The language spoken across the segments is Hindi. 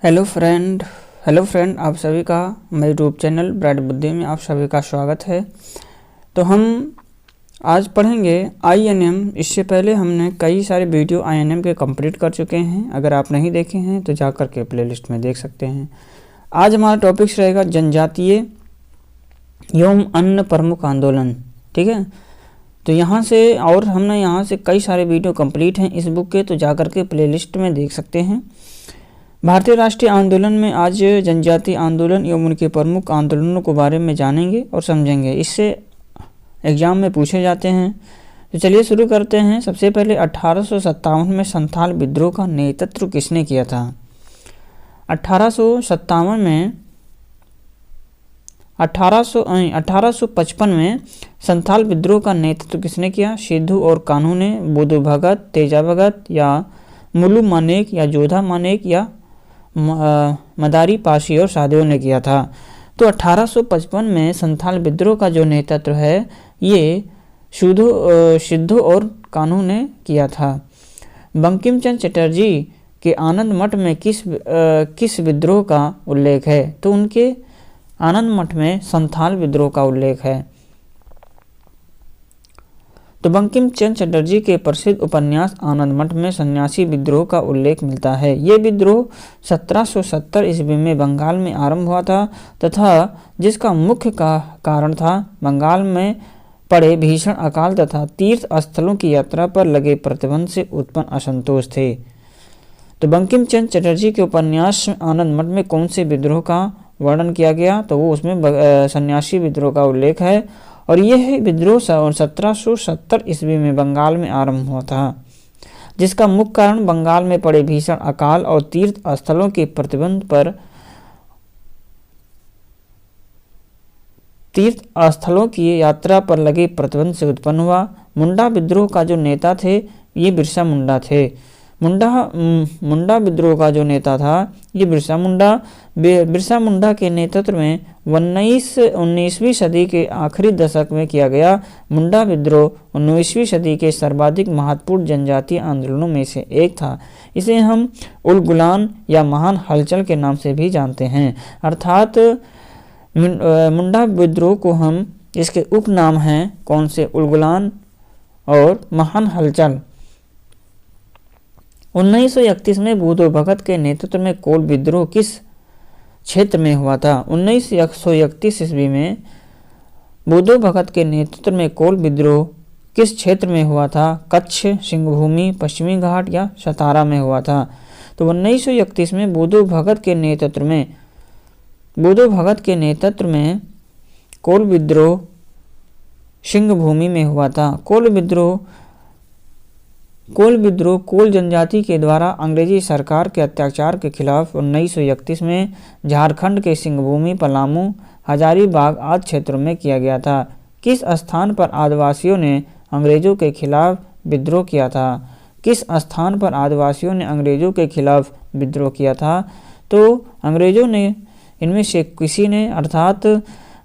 हेलो फ्रेंड आप सभी का मेरे यूट्यूब चैनल ब्राइट बुद्धि में आप सभी का स्वागत है। तो हम आज पढ़ेंगे आईएनएम। इससे पहले हमने कई सारे वीडियो आईएनएम के कंप्लीट कर चुके हैं। अगर आप नहीं देखे हैं तो जा कर के प्लेलिस्ट में देख सकते हैं। आज हमारा टॉपिक्स रहेगा जनजातीय एवं अन्य प्रमुख आंदोलन। ठीक है, तो यहाँ से और हमने यहाँ से कई सारे वीडियो कंप्लीट हैं इस बुक के, तो जा कर के प्लेलिस्ट में देख सकते हैं। भारतीय राष्ट्रीय आंदोलन में आज जनजातीय आंदोलन एवं उनके प्रमुख आंदोलनों के बारे में जानेंगे और समझेंगे। इससे एग्जाम में पूछे जाते हैं। तो चलिए शुरू करते हैं। सबसे पहले 1857 में संथाल विद्रोह का नेतृत्व किसने किया था? 1855 में संथाल विद्रोह का नेतृत्व किसने किया? सिद्धू और कान्हू ने, बुद्धू भगत, तेजा भगत या मुलू मानेक या जोधा मानेक या मदारी पाशी और साधुओं ने किया था। तो 1855 में संथाल विद्रोह का जो नेतृत्व है ये सिद्धू और कान्हू ने किया था। बंकिम चंद्र चटर्जी के आनंद मठ में किस विद्रोह का उल्लेख है? तो उनके आनंद मठ में संथाल विद्रोह का उल्लेख है। तो बंकिम चंद्र चटर्जी के प्रसिद्ध उपन्यास आनंद मठ में सन्यासी विद्रोह का उल्लेख मिलता है। ये विद्रोह 1770 ईस्वी में बंगाल में आरंभ हुआ था तथा जिसका मुख्य कारण था बंगाल में पड़े भीषण अकाल तथा तीर्थ स्थलों की यात्रा पर लगे प्रतिबंध से उत्पन्न असंतोष थे। तो बंकिम चंद्र चटर्जी के उपन्यास आनंद मठ में कौन से विद्रोह का वर्णन किया गया? तो वो उसमें सन्यासी विद्रोह का उल्लेख है। और यह विद्रोह 1770 ईस्वी में बंगाल में आरंभ हुआ था जिसका मुख्य कारण बंगाल में पड़े भीषण अकाल और तीर्थ स्थलों के प्रतिबंध पर तीर्थ स्थलों की यात्रा पर लगे प्रतिबंध से उत्पन्न हुआ। मुंडा विद्रोह का जो नेता थे ये बिरसा मुंडा थे। मुंडा विद्रोह का जो नेता था ये बिरसा मुंडा के नेतृत्व में 19वीं सदी के आखिरी दशक में किया गया मुंडा विद्रोह 19वीं सदी के सर्वाधिक महत्वपूर्ण जनजातीय आंदोलनों में से एक था। इसे हम उलगुलान या महान हलचल के नाम से भी जानते हैं। अर्थात मुंडा विद्रोह को हम इसके उपनाम हैं कौन से? उलगुलान और महान हलचल। 1931 में बुद्धू भगत के नेतृत्व में कोल विद्रोह किस क्षेत्र में हुआ था? 1931 ईस्वी में बुद्धू भगत के नेतृत्व में कोल विद्रोह किस क्षेत्र में हुआ था? कच्छ, सिंहभूमि, पश्चिमी घाट या सतारा में हुआ था। तो 1931 में बुद्धू भगत के नेतृत्व में कोल विद्रोह सिंहभूमि में हुआ था। कोल जनजाति के द्वारा अंग्रेजी सरकार के अत्याचार के खिलाफ 1931 में झारखंड के सिंहभूमि, पलामू, हजारीबाग आदि क्षेत्रों में किया गया था। किस स्थान पर आदिवासियों ने अंग्रेजों के खिलाफ विद्रोह किया था? किस स्थान पर आदिवासियों ने अंग्रेजों के खिलाफ विद्रोह किया था? तो अंग्रेजों ने इनमें से किसी ने अर्थात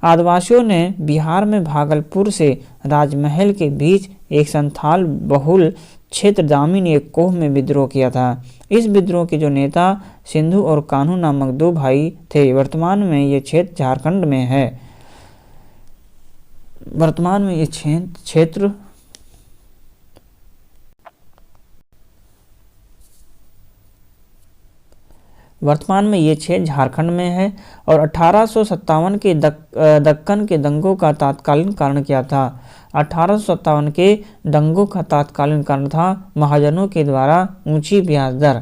आदिवासियों ने बिहार में भागलपुर से राजमहल के बीच एक संथाल बहुल क्षेत्र दामिनी कोह में विद्रोह किया था। इस विद्रोह के जो नेता सिंधु और कान्हू नामक दो भाई थे। वर्तमान में ये क्षेत्र झारखंड में है। वर्तमान में ये क्षेत्र झारखंड में है। और 1857 के दक्कन के दंगों का तात्कालीन कारण क्या था? 1857 के दंगों का तात्कालीन कारण था महाजनों के द्वारा ऊंची ब्याज दर।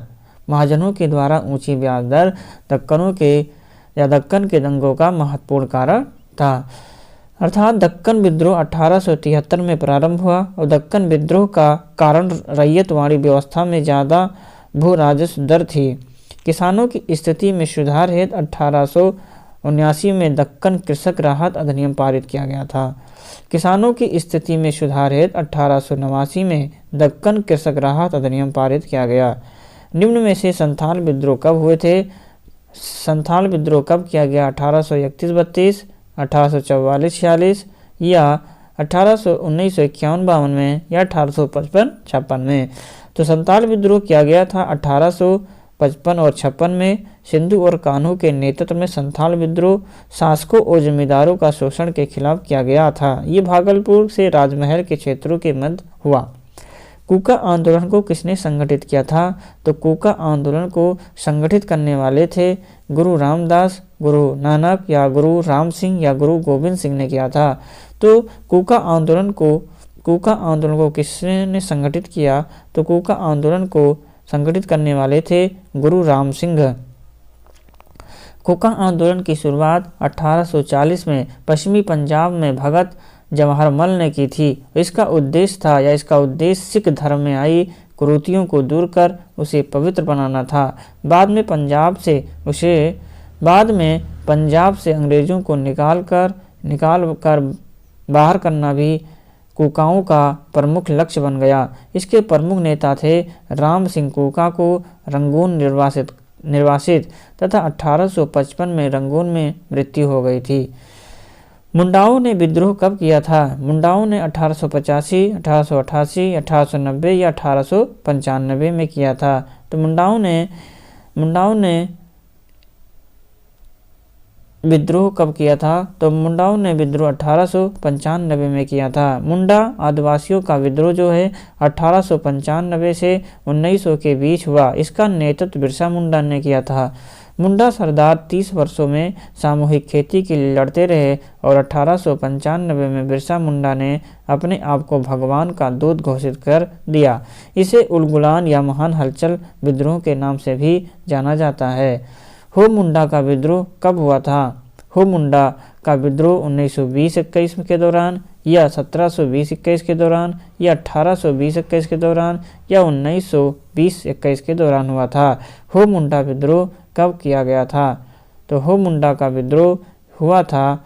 दक्कन के दंगों का महत्वपूर्ण कारण था। अर्थात दक्कन विद्रोह 1873 में प्रारंभ हुआ और दक्कन विद्रोह का कारण रैयतवाड़ी व्यवस्था में ज़्यादा भू राजस्व दर थी। किसानों की स्थिति में सुधार हेतु 1879 में दक्कन कृषक राहत अधिनियम पारित किया गया था। किसानों की स्थिति में सुधार हेतु 1889 में दक्कन कृषक राहत अधिनियम पारित किया गया। निम्न में से संथाल विद्रोह कब हुए थे? संथाल विद्रोह कब किया गया? 1831-32, 1844-46 या 1951-52 में या 1855-56 में। तो संथाल विद्रोह किया गया था 1855 और 56 में सिंधु और कान्हू के नेतृत्व में संथाल विद्रोह शासकों और जमींदारों का शोषण के खिलाफ किया गया था। ये भागलपुर से राजमहल के क्षेत्रों के मध्य हुआ। कूका आंदोलन को किसने संगठित किया था? तो कूका आंदोलन को संगठित करने वाले थे गुरु रामदास, गुरु नानक या गुरु राम सिंह या गुरु गोविंद सिंह ने किया था। तो कूका आंदोलन को किसने संगठित किया? तो कूका आंदोलन को संगठित करने वाले थे गुरु राम सिंह। कूका आंदोलन की शुरुआत 1840 में पश्चिमी पंजाब में भगत जवाहरमल ने की थी। इसका उद्देश्य सिख धर्म में आई कुरीतियों को दूर कर उसे पवित्र बनाना था। बाद में पंजाब से अंग्रेजों को निकाल कर बाहर करना भी कूकाओं का प्रमुख लक्ष्य बन गया। इसके प्रमुख नेता थे राम सिंह। कूका को रंगून निर्वासित तथा 1855 में रंगून में मृत्यु हो गई थी। मुंडाओं ने विद्रोह कब किया था? मुंडाओं ने 1885, 1888, 1890 या 1895 में किया था। तो मुंडाओं ने विद्रोह कब किया था? तो मुंडाओं ने विद्रोह 1895 में किया था। मुंडा आदिवासियों का विद्रोह जो है 1895 से 1900 के बीच हुआ। इसका नेतृत्व बिरसा मुंडा ने किया था। मुंडा सरदार 30 वर्षों में सामूहिक खेती के लिए लड़ते रहे और 1895 में बिरसा मुंडा ने अपने आप को भगवान का दूत घोषित कर दिया। इसे उलगुलान या महान हलचल विद्रोह के नाम से भी जाना जाता है। हो मुंडा का विद्रोह कब हुआ था? हो मुंडा का विद्रोह 1920-21 के दौरान या 1720-21 के दौरान या 1820-21 के दौरान या 1920-21 के दौरान हुआ था। हो मुंडा विद्रोह कब किया गया था? तो हो मुंडा का विद्रोह हुआ था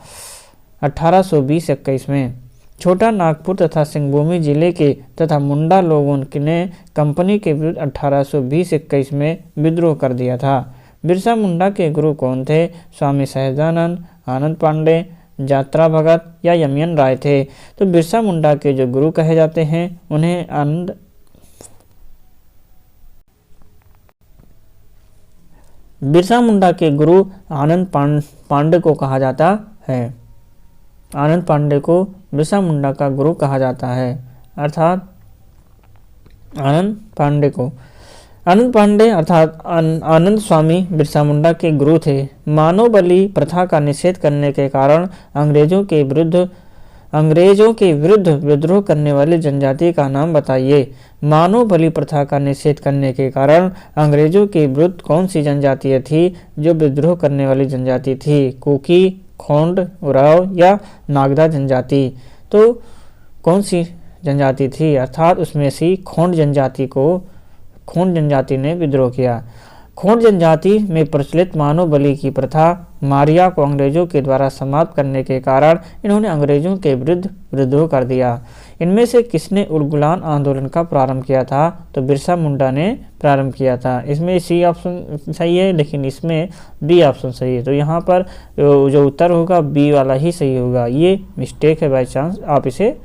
1820-21 में। छोटा नागपुर तथा सिंहभूमि जिले के तथा मुंडा लोगों ने कंपनी के विरुद्ध 1820-21 में विद्रोह कर दिया था। बिरसा मुंडा के गुरु कौन थे? स्वामी सहजानंद, आनंद पांडे, यात्रा भगत या यमयन राय थे। तो बिरसा मुंडा के जो गुरु कहे जाते हैं उन्हें बिरसा मुंडा के गुरु आनंद पांडे को कहा जाता है। आनंद पांडे को बिरसा मुंडा का गुरु कहा जाता है, अर्थात आनंद पांडे अर्थात आनंद स्वामी बिरसा मुंडा के गुरु थे। मानव बलि प्रथा का निषेध करने के कारण अंग्रेजों के विरुद्ध विद्रोह करने वाली जनजाति का नाम बताइए। मानव बलि प्रथा का निषेध करने के कारण अंग्रेजों के विरुद्ध कौन सी जनजातियाँ थी जो विद्रोह करने वाली जनजाति थी? कुकी, खोंड, उराव या नागदा जनजाति। तो कौन सी जनजाति थी? अर्थात उसमें से खोंड जनजाति ने विद्रोह किया। खोंड जनजाति में प्रचलित मानव बलि की प्रथा मारिया को अंग्रेजों के द्वारा समाप्त करने के कारण इन्होंने अंग्रेजों के विरुद्ध विद्रोह कर दिया। इनमें से किसने उलगुलान आंदोलन का प्रारंभ किया था? तो बिरसा मुंडा ने प्रारंभ किया था। इसमें सी ऑप्शन सही है, लेकिन इसमें बी ऑप्शन सही है। तो यहाँ पर जो उत्तर होगा बी वाला ही सही होगा। ये मिस्टेक है, बाई चांस आप इसे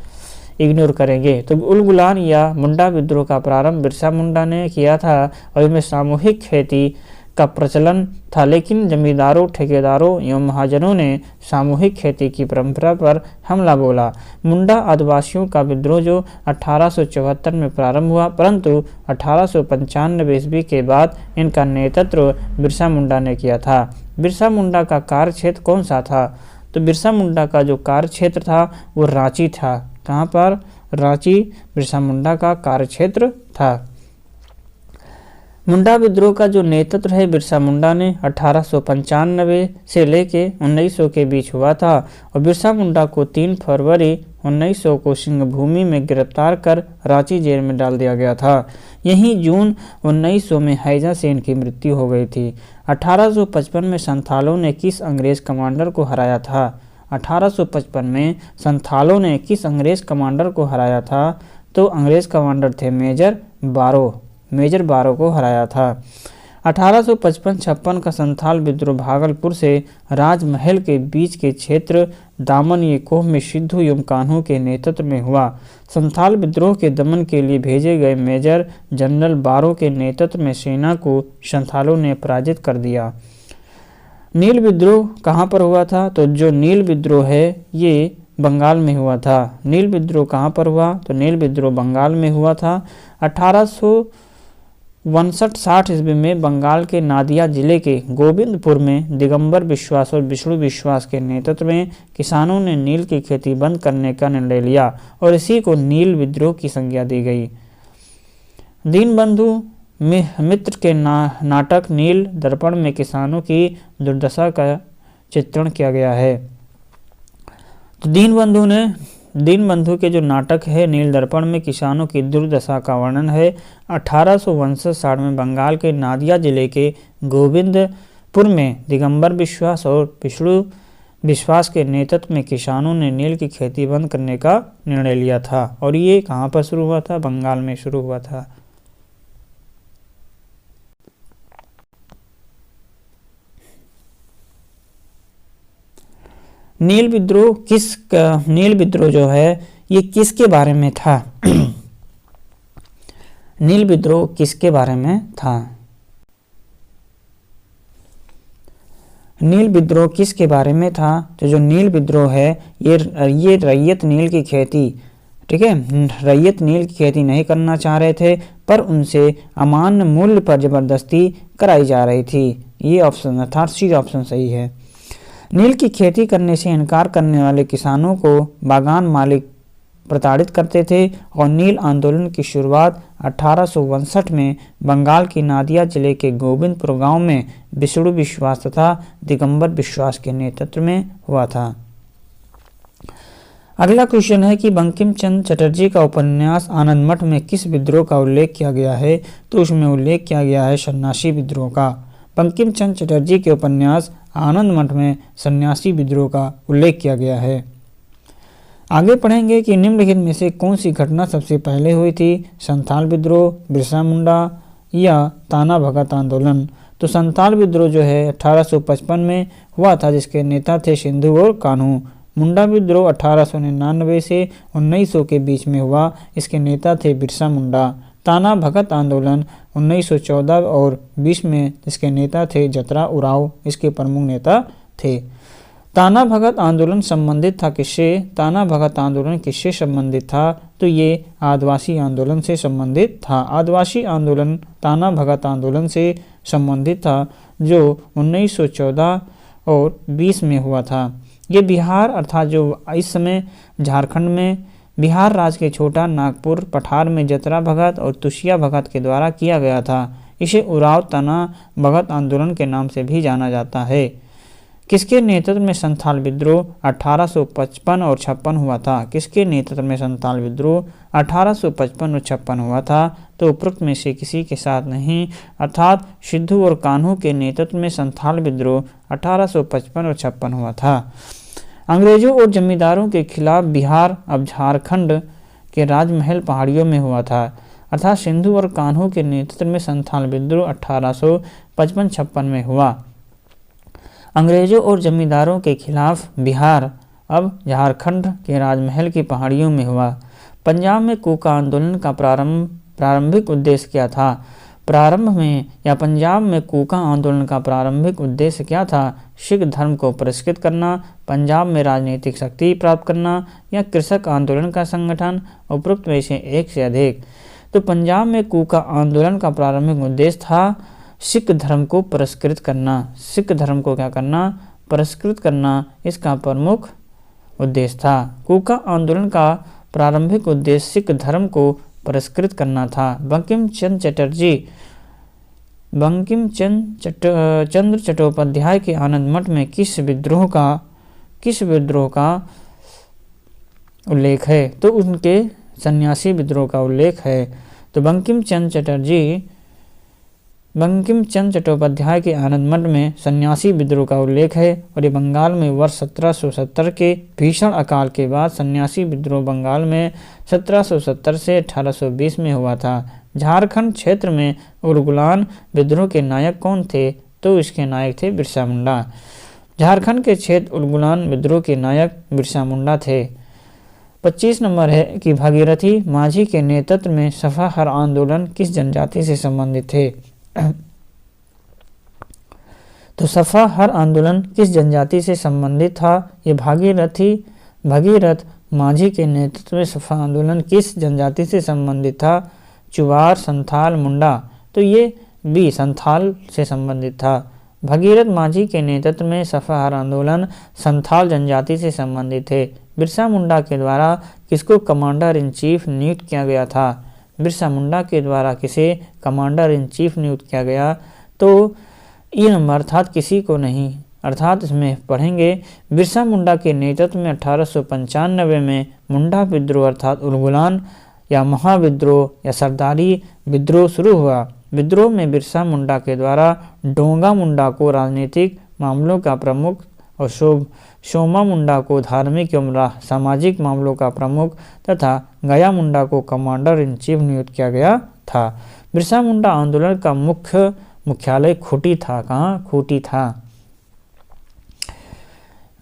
इग्नोर करेंगे। तो उलगुलान या मुंडा विद्रोह का प्रारंभ बिरसा मुंडा ने किया था और इसमें सामूहिक खेती का प्रचलन था, लेकिन जमींदारों, ठेकेदारों एवं महाजनों ने सामूहिक खेती की परंपरा पर हमला बोला। मुंडा आदिवासियों का विद्रोह जो 1874 में प्रारंभ हुआ, परंतु 1895 ईस्वी के बाद इनका नेतृत्व बिरसा मुंडा ने किया था। बिरसा मुंडा का कार्य क्षेत्र कौन सा था? तो बिरसा मुंडा का जो कार्य क्षेत्र था वो रांची था। कहाँ पर? रांची बिरसा मुंडा का कार्य क्षेत्र था। मुंडा विद्रोह का जो नेतृत्व है बिरसा मुंडा ने 1895 से लेके 1900 के बीच हुआ था और बिरसा मुंडा को 3 फरवरी 1900 को सिंहभूमि में गिरफ्तार कर रांची जेल में डाल दिया गया था। यहीं जून 1900 में हैजा सेन की मृत्यु हो गई थी। 1855 में संथालों ने किस अंग्रेज कमांडर को हराया था? 1855 में संथालों ने किस अंग्रेज कमांडर को हराया था? तो अंग्रेज कमांडर थे मेजर बारो को हराया था। 1855-56 का संथाल विद्रोह भागलपुर से राजमहल के बीच के क्षेत्र दामन ये कोह में सिद्धू एवं कान्हू के नेतृत्व में हुआ। संथाल विद्रोह के दमन के लिए भेजे गए मेजर जनरल बारो के नेतृत्व में सेना को संथालों ने पराजित कर दिया। नील विद्रोह कहाँ पर हुआ था? तो जो नील विद्रोह है ये बंगाल में हुआ था। नील विद्रोह कहाँ पर हुआ? तो नील विद्रोह बंगाल में हुआ था। 1859-60 ईस्वी में बंगाल के नादिया जिले के गोविंदपुर में दिगंबर विश्वास और विष्णु विश्वास के नेतृत्व में किसानों ने नील की खेती बंद करने का निर्णय लिया और इसी को नील विद्रोह की संज्ञा दी गई। दीनबंधु मित्र के नाटक नील दर्पण में किसानों की दुर्दशा का चित्रण किया गया है। तो दीनबंधु के जो नाटक है नील दर्पण में किसानों की दुर्दशा का वर्णन है। 1859-60 में बंगाल के नादिया जिले के गोविंदपुर में दिगंबर विश्वास और विष्णु विश्वास के नेतृत्व में किसानों ने नील की खेती बंद करने का निर्णय लिया था और ये कहाँ पर शुरू हुआ था? बंगाल में शुरू हुआ था। नील विद्रोह जो है ये किसके बारे में था? नील विद्रोह किसके बारे में था? नील विद्रोह किसके बारे में था? तो जो नील विद्रोह है ये रैयत नील की खेती, ठीक है, रैयत नील की खेती नहीं करना चाह रहे थे पर उनसे अमान्य मूल्य पर जबरदस्ती कराई जा रही थी। ये ऑप्शन अर्थात सी ऑप्शन सही है। नील की खेती करने से इनकार करने वाले किसानों को बागान मालिक प्रताड़ित करते थे और नील आंदोलन की शुरुआत 1859 में बंगाल की नादिया जिले के गोविंदपुर गांव में विष्णु विश्वास तथा दिगंबर विश्वास के नेतृत्व में हुआ था। अगला क्वेश्चन है कि बंकिम चंद्र चटर्जी का उपन्यास आनंद मठ में किस विद्रोह का उल्लेख किया गया है? तो उसमें उल्लेख किया गया है सन्यासी विद्रोह का। बंकिम चंद्र चटर्जी के उपन्यास आनंद मठ में सन्यासी विद्रोह का उल्लेख किया गया है। आगे पढ़ेंगे कि निम्नलिखित में से कौन सी घटना सबसे पहले हुई थी? संथाल विद्रोह, बिरसा मुंडा या ताना भगत आंदोलन। तो संथाल विद्रोह जो है 1855 में हुआ था जिसके नेता थे सिंधु और कान्हू। मुंडा विद्रोह 1899 से 1900 के बीच में हुआ, इसके नेता थे बिरसा मुंडा। ताना भगत आंदोलन 1914 और 20 में इसके नेता थे जतरा उराव, इसके प्रमुख नेता थे। ताना भगत आंदोलन संबंधित था किससे? ताना भगत आंदोलन किससे संबंधित था? तो ये आदिवासी आंदोलन से संबंधित था। आदिवासी आंदोलन ताना भगत आंदोलन से संबंधित था जो 1914 और 20 में हुआ था। ये बिहार अर्थात जो इस समय झारखंड में बिहार राज्य के छोटा नागपुर पठार में जतरा भगत और तुषिया भगत के द्वारा किया गया था। इसे उराव ताना भगत आंदोलन के नाम से भी जाना जाता है। किसके नेतृत्व में संथाल विद्रोह 1855 और 56 हुआ था? किसके नेतृत्व में संथाल विद्रोह 1855 और 56 हुआ था? तो उपरोक्त में से किसी के साथ नहीं, अर्थात सिद्धू और कान्हू के नेतृत्व में संथाल विद्रोह 1855 और 56 हुआ था। अंग्रेजों और जमींदारों के खिलाफ बिहार अब झारखंड के राजमहल पहाड़ियों में हुआ था, अर्थात सिंधु और कान्हू के नेतृत्व में संथाल विद्रोह 1855-56 में हुआ। अंग्रेजों और जमींदारों के खिलाफ बिहार अब झारखंड के राजमहल की पहाड़ियों में हुआ। पंजाब में कूका आंदोलन का प्रारंभिक उद्देश्य क्या था? पंजाब में कूका आंदोलन का प्रारंभिक उद्देश्य क्या था? सिख धर्म को पुरस्कृत करना, पंजाब में राजनीतिक शक्ति प्राप्त करना या कृषक आंदोलन का संगठन, उपरोक्त में से एक से अधिक। तो पंजाब में कूका आंदोलन का प्रारंभिक उद्देश्य था सिख धर्म को पुरस्कृत करना। सिख धर्म को क्या करना? पुरस्कृत करना इसका प्रमुख उद्देश्य था। कूका आंदोलन का प्रारंभिक उद्देश्य सिख धर्म को पुरस्कृत करना था। बंकिम चंद्र चट्टोपाध्याय के आनंद मठ में किस विद्रोह का उल्लेख है? तो उनके सन्यासी विद्रोह का उल्लेख है। तो बंकिम चंद्र चट्टोपाध्याय के आनंद मठ में सन्यासी विद्रोह का उल्लेख है और ये बंगाल में वर्ष 1770 के भीषण अकाल के बाद सन्यासी विद्रोह बंगाल में 1770 से 1820 में हुआ था। झारखंड क्षेत्र में उलगुलान विद्रोह के नायक कौन थे? तो इसके नायक थे बिरसा मुंडा। झारखंड के क्षेत्र उलगुलान विद्रोह के नायक बिरसा मुंडा थे। 25 नंबर है कि भागीरथी माझी के नेतृत्व में सफा हर आंदोलन किस जनजाति से संबंधित थे? तो सफा हर आंदोलन किस जनजाति से संबंधित था? ये भगीरथ माझी के नेतृत्व में सफा आंदोलन किस जनजाति से संबंधित था? चुवार, संथाल, मुंडा। तो ये बी संथाल से संबंधित था। भगीरथ माझी के नेतृत्व में सफा हर आंदोलन संथाल जनजाति से संबंधित थे। बिरसा मुंडा के द्वारा किसको कमांडर इन चीफ नियुक्त किया गया था? बिरसा मुंडा के द्वारा किसे कमांडर इन चीफ नियुक्त किया गया? तो ये नंबर अर्थात किसी को नहीं, अर्थात इसमें पढ़ेंगे बिरसा मुंडा के नेतृत्व में 1895 में मुंडा विद्रोह अर्थात उलगुलान या महाविद्रोह या सरदारी विद्रोह शुरू हुआ। विद्रोह में बिरसा मुंडा के द्वारा डोंगा मुंडा को राजनीतिक मामलों का प्रमुख और सोमा मुंडा को धार्मिक एवं सामाजिक मामलों का प्रमुख तथा गया मुंडा को कमांडर इन चीफ नियुक्त किया गया था। बिरसा मुंडा आंदोलन का मुख्यालय खूंटी था। कहाँ? खूंटी था।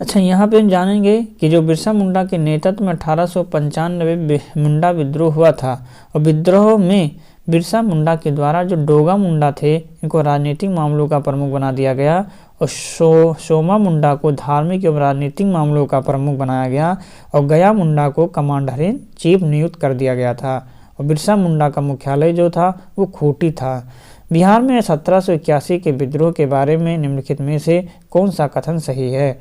अच्छा, यहाँ पे हम जानेंगे कि जो बिरसा मुंडा के नेतृत्व में 1895 मुंडा विद्रोह हुआ था और विद्रोह में बिरसा मुंडा के द्वारा जो डोगा मुंडा थे इनको राजनीतिक मामलों का प्रमुख बना दिया गया और सोमा मुंडा को धार्मिक एवं राजनीतिक मामलों का प्रमुख बनाया गया और गया मुंडा को कमांडर इन चीफ नियुक्त कर दिया गया था। और बिरसा मुंडा का मुख्यालय जो था वो खूंटी था। बिहार में 1781 के विद्रोह के बारे में निम्नलिखित में से कौन सा कथन सही है?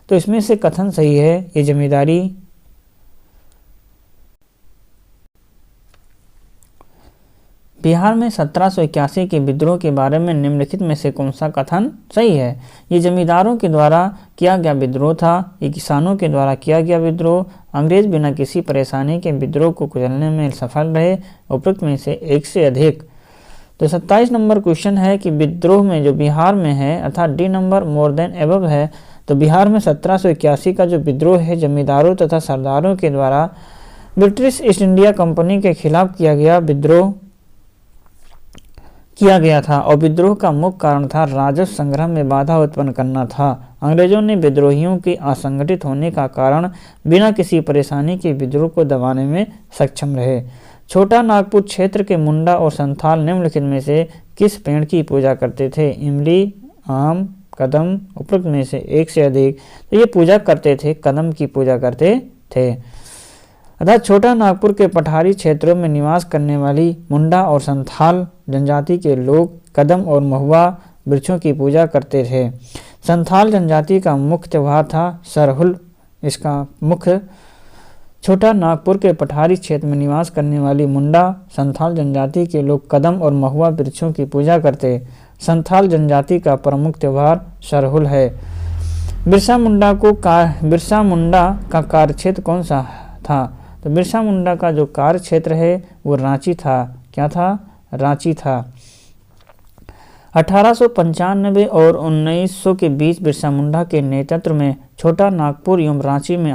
तो इसमें से कथन सही है ये जमींदारी बिहार में 1781 के विद्रोह के बारे में निम्नलिखित में से कौन सा कथन सही है? ये जमींदारों के द्वारा किया गया विद्रोह था, ये किसानों के द्वारा किया गया विद्रोह, अंग्रेज बिना किसी परेशानी के विद्रोह को कुचलने में सफल रहे, उपरोक्त में से एक से अधिक। तो 27 नंबर क्वेश्चन है कि विद्रोह में जो बिहार में है अर्थात D number more than above है। तो बिहार में 1781 का जो विद्रोह है जमींदारों तथा सरदारों के द्वारा ब्रिटिश ईस्ट इंडिया कंपनी के खिलाफ किया गया था और विद्रोह का मुख्य कारण था राजस्व संग्रह में बाधा उत्पन्न करना था। अंग्रेजों ने विद्रोहियों के असंगठित होने का कारण बिना किसी परेशानी के विद्रोह को दबाने में सक्षम रहे। छोटा नागपुर क्षेत्र के मुंडा और संथाल निम्नलिखित में से किस पेड़ की पूजा करते थे? इमली, आम, कदम, उपरोक्त में से एक से अधिक। तो ये पूजा करते थे, कदम की पूजा करते थे। अर्थात छोटा नागपुर के पठारी क्षेत्रों में निवास करने वाली मुंडा और संथाल जनजाति के लोग कदम और महुआ वृक्षों की पूजा करते थे। संथाल जनजाति का मुख्य त्योहार था सरहुल। इसका मुख्य छोटा नागपुर के पठारी क्षेत्र में निवास करने वाली मुंडा संथाल जनजाति के लोग कदम और महुआ वृक्षों की पूजा करते। संथाल जनजाति का प्रमुख त्योहार सरहुल है। बिरसा मुंडा का कार्यक्षेत्र कौन सा था? तो बिरसा मुंडा का जो कार्य क्षेत्र है वो रांची था। क्या था? रांची था। 1895 और 1900 के बीच बिरसा मुंडा के नेतृत्व में छोटा नागपुर एवं रांची में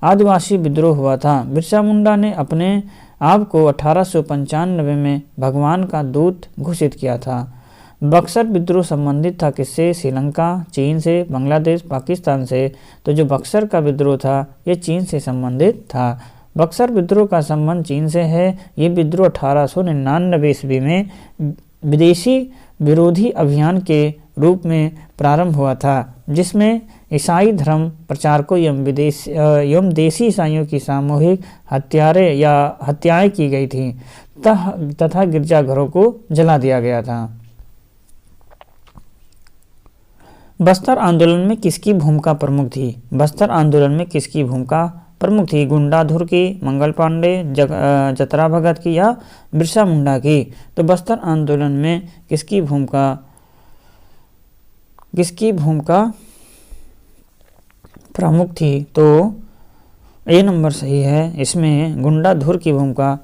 आदिवासी विद्रोह हुआ था। बिरसा मुंडा ने अपने आप को 1895 में भगवान का दूत घोषित किया था। बक्सर विद्रोह संबंधित था किससे? श्रीलंका, चीन से, बांग्लादेश, पाकिस्तान से। तो जो बक्सर का विद्रोह था ये चीन से संबंधित था। बक्सर विद्रोह का संबंध चीन से है। ये विद्रोह 1899 ईस्वी में विदेशी विरोधी अभियान के रूप में प्रारंभ हुआ था, जिसमें ईसाई धर्म प्रचारकों एवं देशी ईसाइयों की सामूहिक हत्याएं की गई थी तथा गिरजाघरों को जला दिया गया था। बस्तर आंदोलन में किसकी भूमिका प्रमुख थी? बस्तर आंदोलन में किसकी भूमिका प्रमुख थी? गुंडाधुर की, मंगल पांडे, जतरा भगत की या बिरसा मुंडा की? तो बस्तर आंदोलन में किसकी भूमिका प्रमुख थी? तो ए नंबर सही है। इसमें गुंडाधुर की भूमिका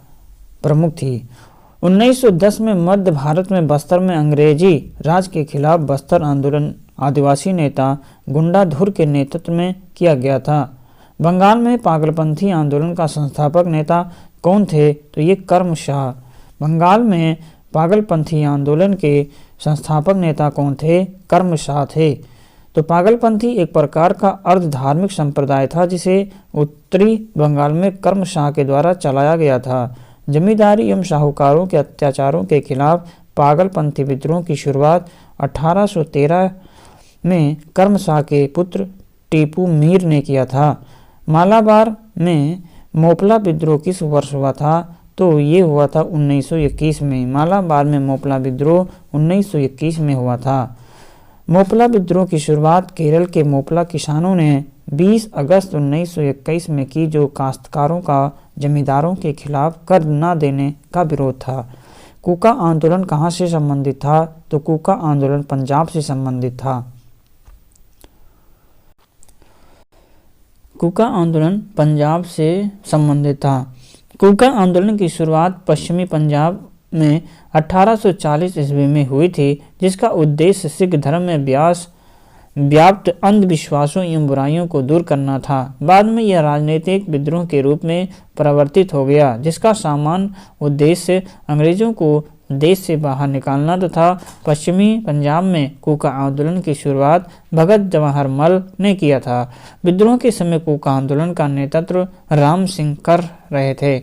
प्रमुख थी। 1910 में मध्य भारत में बस्तर में अंग्रेजी राज के खिलाफ बस्तर आंदोलन आदिवासी नेता गुंडाधुर के नेतृत्व में किया गया था। बंगाल में पागलपंथी आंदोलन का संस्थापक नेता कौन थे? तो ये कर्म शाह। बंगाल में पागलपंथी आंदोलन के संस्थापक नेता कौन थे? कर्मशाह थे। तो पागलपंथी एक प्रकार का अर्ध धार्मिक संप्रदाय था जिसे उत्तरी बंगाल में कर्मशाह के द्वारा चलाया गया था। जमींदारी एवं साहूकारों के अत्याचारों के खिलाफ पागलपंथी विद्रोह की शुरुआत 1813 में कर्मशाह के पुत्र टीपू मीर ने किया था। मालाबार में मोपला विद्रोह किस वर्ष हुआ था? तो ये हुआ था 1921 में। मालाबार में मोपला विद्रोह 1921 में हुआ था। मोपला विद्रोह की शुरुआत केरल के मोपला किसानों ने 20 अगस्त 1921 में की, जो काश्तकारों का जमींदारों के खिलाफ कर न देने का विरोध था। कूका आंदोलन कहाँ से संबंधित था? तो कूका आंदोलन पंजाब से संबंधित था। कूका आंदोलन पंजाब से संबंधित था। कूका आंदोलन की शुरुआत पश्चिमी पंजाब में 1840 ईस्वी में हुई थी, जिसका उद्देश्य सिख धर्म में व्याप्त अंधविश्वासों एवं बुराइयों को दूर करना था। बाद में यह राजनीतिक विद्रोह के रूप में परिवर्तित हो गया, जिसका सामान्य उद्देश्य अंग्रेजों को देश से बाहर निकालना तथा पश्चिमी पंजाब में कूका आंदोलन की शुरुआत भगत जवाहर मल ने किया था। विद्रोह के समय कूका आंदोलन का नेतृत्व राम सिंह कर रहे थे।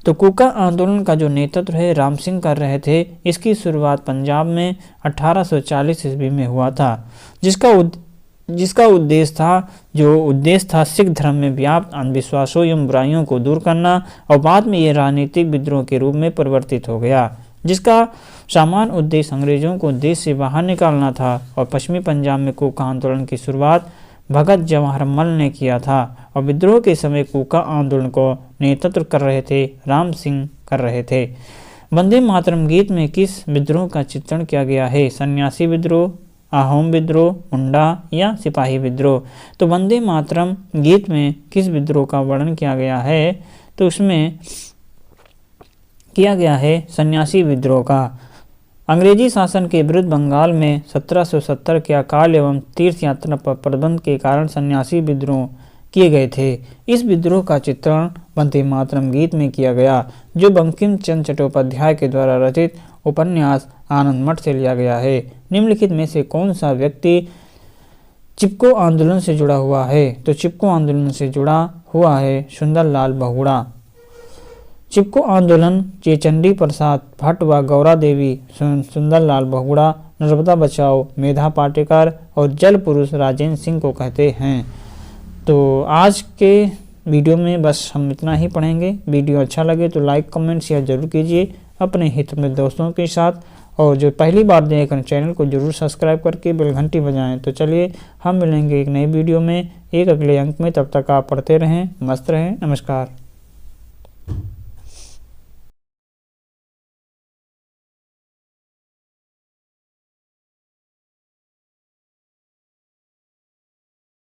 तो कूका आंदोलन का जो नेतृत्व है राम सिंह कर रहे थे। इसकी शुरुआत पंजाब में 1840 ईस्वी में हुआ था, जिसका उद्देश्य था सिख धर्म में व्याप्त अंधविश्वासों एवं बुराइयों को दूर करना, और बाद में यह राजनीतिक विद्रोह के रूप में परिवर्तित हो गया, जिसका सामान्य उद्देश्य अंग्रेजों को देश से बाहर निकालना था। और पश्चिमी पंजाब में कूका आंदोलन की शुरुआत भगत जवाहर मल ने किया था, और विद्रोह के समय कूका आंदोलन को नेतृत्व कर रहे थे राम सिंह कर रहे थे। वंदे मातरम गीत में किस विद्रोह का चित्रण किया गया है? सन्यासी विद्रोह, अहोम विद्रोह, मुंडा या सिपाही विद्रोह? तो वंदे मातरम गीत में किस विद्रोह का वर्णन किया गया है? तो उसमें किया गया है सन्यासी विद्रोह का। अंग्रेजी शासन के विरुद्ध बंगाल में 1770 के अकाल एवं तीर्थ यात्रा पर प्रतिबंध के कारण सन्यासी विद्रोह किए गए थे। इस विद्रोह का चित्रण वंदे मातरम गीत में किया गया, जो बंकिम चंद्र चट्टोपाध्याय के द्वारा रचित उपन्यास आनंद मठ से लिया गया है। निम्नलिखित में से कौन सा व्यक्ति चिपको आंदोलन से जुड़ा हुआ है? तो चिपको आंदोलन से जुड़ा हुआ है सुंदरलाल बहुगुणा। चिपको आंदोलन चेचंडी प्रसाद भट्ट व गौरा देवी, सुंदरलाल बहुगुणा, नर्मदा बचाओ मेधा पाटेकर और जल पुरुष राजेंद्र सिंह को कहते हैं। तो आज के वीडियो में बस हम इतना ही पढ़ेंगे। वीडियो अच्छा लगे तो लाइक कमेंट शेयर जरूर कीजिए अपने हित में दोस्तों के साथ, और जो पहली बार देख रहे हैं चैनल को जरूर सब्सक्राइब करके बेल घंटी बजाएं। तो चलिए हम मिलेंगे एक नई वीडियो में एक अगले अंक में। तब तक आप पढ़ते रहें, मस्त रहें। नमस्कार।